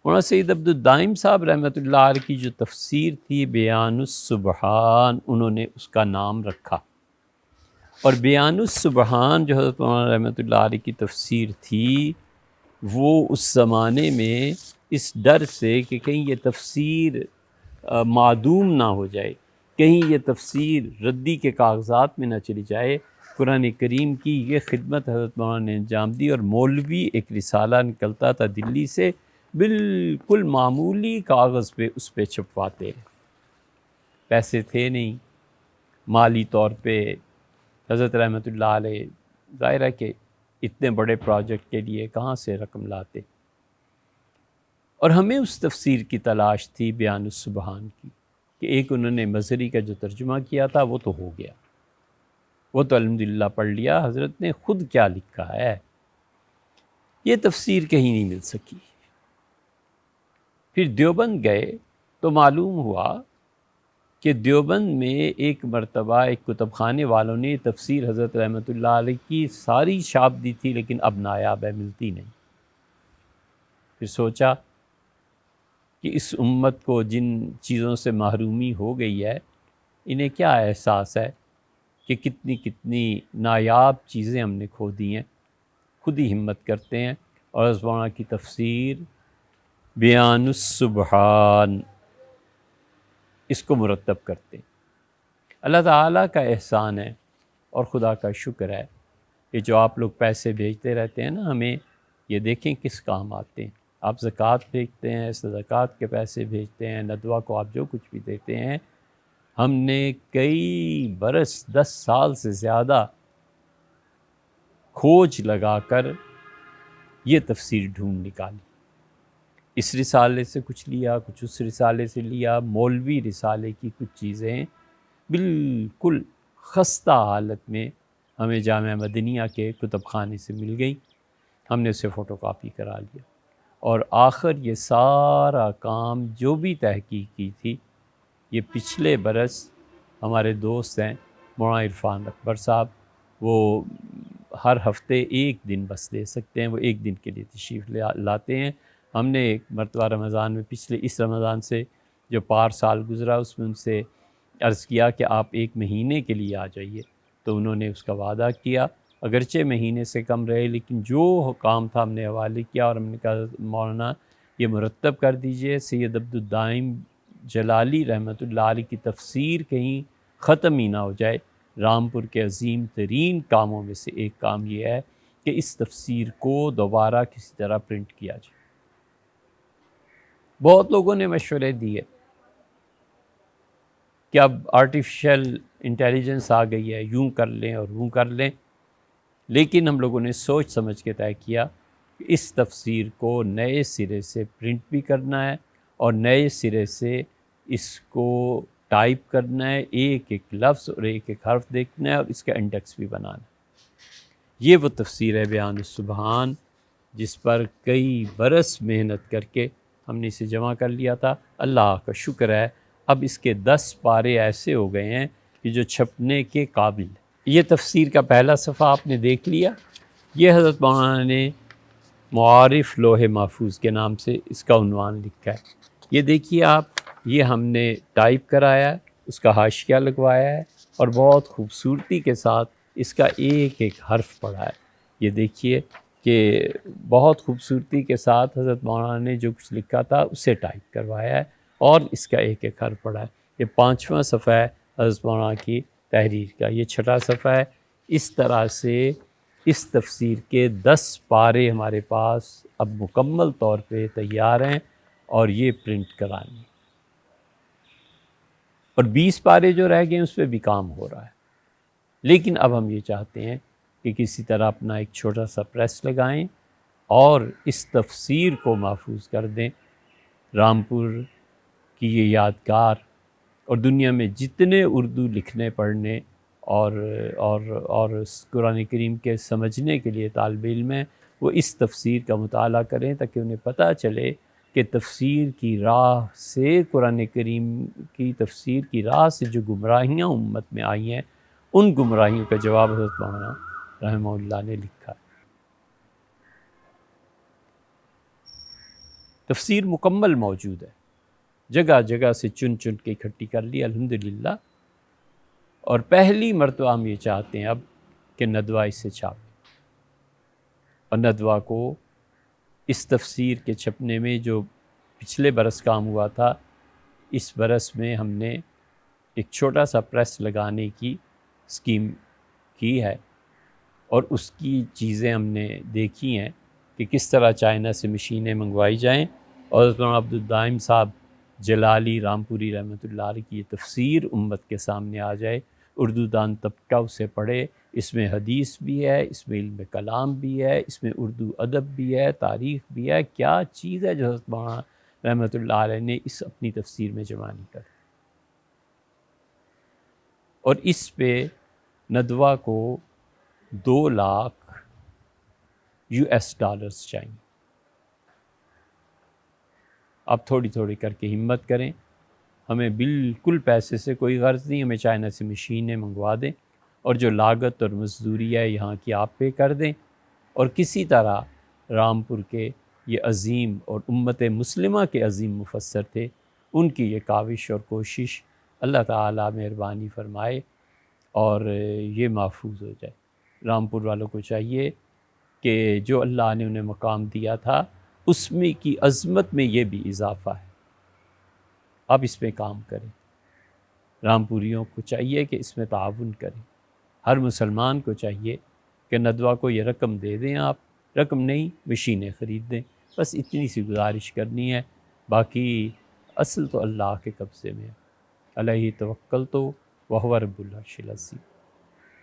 مولانا سید عبدالدائم صاحب رحمۃ اللہ علیہ کی جو تفسیر تھی بیان السبحان، انہوں نے اس کا نام رکھا، اور بیان السبحان جو حضرت مولانا رحمۃ اللہ علیہ کی تفسیر تھی وہ اس زمانے میں اس ڈر سے کہ کہیں یہ تفسیر معدوم نہ ہو جائے، کہیں یہ تفسیر ردی کے کاغذات میں نہ چلی جائے، قرآن کریم کی یہ خدمت حضرت مولانا نے انجام دی، اور مولوی ایک رسالہ نکلتا تھا دلی سے، بالکل معمولی کاغذ پہ اس پہ چھپواتے، پیسے تھے نہیں مالی طور پہ، حضرت رحمۃ اللہ علیہ ظاہر ہے کہ اتنے بڑے پروجیکٹ کے لیے کہاں سے رقم لاتے، اور ہمیں اس تفسیر کی تلاش تھی بیان السبحان کی، کہ ایک انہوں نے مظہری کا جو ترجمہ کیا تھا وہ تو ہو گیا، وہ تو الحمدللہ پڑھ لیا، حضرت نے خود کیا لکھا ہے، یہ تفسیر کہیں نہیں مل سکی۔ پھر دیوبند گئے تو معلوم ہوا کہ دیوبند میں ایک مرتبہ ایک کتب خانے والوں نے تفسیر حضرت رحمۃ اللہ علیہ کی ساری چھاپ دی تھی، لیکن اب نایاب ہے، ملتی نہیں۔ پھر سوچا کہ اس امت کو جن چیزوں سے محرومی ہو گئی ہے، انہیں کیا احساس ہے کہ کتنی کتنی نایاب چیزیں ہم نے کھو دی ہیں، خود ہی ہمت کرتے ہیں اور حضرت مولانا کی تفسیر بیان السبحان اس کو مرتب کرتے ہیں۔ اللہ تعالیٰ کا احسان ہے اور خدا کا شکر ہے کہ جو آپ لوگ پیسے بھیجتے رہتے ہیں نا ہمیں، یہ دیکھیں کس کام آتے ہیں۔ آپ زکوٰۃ بھیجتے ہیں، صدقات کے پیسے بھیجتے ہیں، ندوہ کو آپ جو کچھ بھی دیتے ہیں، ہم نے کئی برس 10 سال سے زیادہ کھوج لگا کر یہ تفسیر ڈھونڈ نکالی، اس رسالے سے کچھ لیا، کچھ اس رسالے سے لیا، مولوی رسالے کی کچھ چیزیں بالکل خستہ حالت میں ہمیں جامعہ مدنیہ کے کتب خانے سے مل گئی، ہم نے اسے فوٹو کاپی کرا لیا، اور آخر یہ سارا کام جو بھی تحقیق کی تھی یہ پچھلے برس ہمارے دوست ہیں مولانا عرفان اکبر صاحب، وہ ہر ہفتے ایک دن بس دے سکتے ہیں، وہ ایک دن کے لیے تشریف لاتے ہیں۔ ہم نے ایک مرتبہ رمضان میں پچھلے اس رمضان سے جو پار سال گزرا اس میں ان سے عرض کیا کہ آپ ایک مہینے کے لیے آ جائیے، تو انہوں نے اس کا وعدہ کیا، اگرچہ مہینے سے کم رہے لیکن جو کام تھا ہم نے حوالے کیا، اور ہم نے کہا مولانا یہ مرتب کر دیجئے، سید عبدالدائم جلالی رحمۃ اللہ علیہ کی تفسیر کہیں ختم ہی نہ ہو جائے۔ رامپور کے عظیم ترین کاموں میں سے ایک کام یہ ہے کہ اس تفسیر کو دوبارہ کسی طرح پرنٹ کیا جائے۔ بہت لوگوں نے مشورے دیے کہ اب آرٹیفیشل انٹیلیجنس آ گئی ہے، یوں کر لیں اور یوں کر لیں، لیکن ہم لوگوں نے سوچ سمجھ کے طے کیا کہ اس تفسیر کو نئے سرے سے پرنٹ بھی کرنا ہے اور نئے سرے سے اس کو ٹائپ کرنا ہے، ایک ایک لفظ اور ایک ایک حرف دیکھنا ہے، اور اس کا انڈیکس بھی بنانا ہے۔ یہ وہ تفسیر ہے بیان السبحان جس پر کئی برس محنت کر کے ہم نے اسے جمع کر لیا تھا۔ اللہ کا شکر ہے اب اس کے 10 پارے ایسے ہو گئے ہیں کہ جو چھپنے کے قابل ہیں۔ یہ تفسیر کا پہلا صفحہ آپ نے دیکھ لیا، یہ حضرت مولانا نے معارف لوح محفوظ کے نام سے اس کا عنوان لکھا ہے۔ یہ دیکھیے آپ، یہ ہم نے ٹائپ کرایا ہے، اس کا حاشیہ لگوایا ہے، اور بہت خوبصورتی کے ساتھ اس کا ایک ایک حرف پڑھا ہے۔ یہ دیکھیے کہ بہت خوبصورتی کے ساتھ حضرت مولانا نے جو کچھ لکھا تھا اسے ٹائپ کروایا ہے اور اس کا ایک ایک حرف پڑھا ہے۔ یہ 5واں صفحہ ہے حضرت مولانا کی تحریر کا، یہ 6واں صفحہ ہے۔ اس طرح سے اس تفسیر کے 10 پارے ہمارے پاس اب مکمل طور پہ تیار ہیں اور یہ پرنٹ کرانی، اور 20 پارے جو رہ گئے ہیں اس پہ بھی کام ہو رہا ہے، لیکن اب ہم یہ چاہتے ہیں کہ کسی طرح اپنا ایک چھوٹا سا پریس لگائیں اور اس تفسیر کو محفوظ کر دیں۔ رامپور کی یہ یادگار، اور دنیا میں جتنے اردو لکھنے پڑھنے اور قرآن کریم کے سمجھنے کے لیے طالب علم ہیں، وہ اس تفسیر کا مطالعہ کریں تاکہ انہیں پتہ چلے کہ تفسیر کی راہ سے، قرآن کریم کی تفسیر کی راہ سے جو گمراہیاں امت میں آئی ہیں، ان گمراہیوں کا جواب حضرت مولانا رحمہ اللہ نے لکھا ہے۔ تفسیر مکمل موجود ہے، جگہ جگہ سے چن چن کے اکٹھی کر لی الحمدللہ، اور پہلی مرتبہ ہم یہ چاہتے ہیں اب کہ ندوہ اس سے چھاپیں، اور ندوہ کو اس تفسیر کے چھپنے میں جو پچھلے برس کام ہوا تھا، اس برس میں ہم نے ایک چھوٹا سا پریس لگانے کی اسکیم کی ہے، اور اس کی چیزیں ہم نے دیکھی ہیں کہ کس طرح چائنا سے مشینیں منگوائی جائیں، اور مولانا عبدالدائم صاحب جلالی رامپوری رحمۃ اللہ علیہ کی یہ تفسیر امت کے سامنے آ جائے، اردو دان طبقہ اسے پڑھے، اس میں حدیث بھی ہے، اس میں علم کلام بھی ہے، اس میں اردو ادب بھی ہے، تاریخ بھی ہے، کیا چیز ہے جو حضرت مولانا رحمۃ اللہ علیہ نے اس اپنی تفسیر میں جمع نہیں کر، اور اس پہ ندوہ کو 2 لاکھ US ڈالرز چاہیے۔ آپ تھوڑی تھوڑی کر کے ہمت کریں، ہمیں بالکل پیسے سے کوئی غرض نہیں، ہمیں چائنا سے مشینیں منگوا دیں، اور جو لاگت اور مزدوری ہے یہاں کی آپ پے کر دیں، اور کسی طرح رامپور کے یہ عظیم اور امت مسلمہ کے عظیم مفسر تھے، ان کی یہ کاوش اور کوشش اللہ تعالیٰ مہربانی فرمائے اور یہ محفوظ ہو جائے۔ رامپور والوں کو چاہیے کہ جو اللہ نے انہیں مقام دیا تھا اس میں کی عظمت میں یہ بھی اضافہ ہے، آپ اس پہ کام کریں، رامپوریوں کو چاہیے کہ اس میں تعاون کریں، ہر مسلمان کو چاہیے کہ ندوہ کو یہ رقم دے دیں، آپ رقم نہیں مشینیں خرید دیں، بس اتنی سی گزارش کرنی ہے، باقی اصل تو اللہ کے قبضے میں ہے، علیہ توکلت وہو رب العرش العظیم۔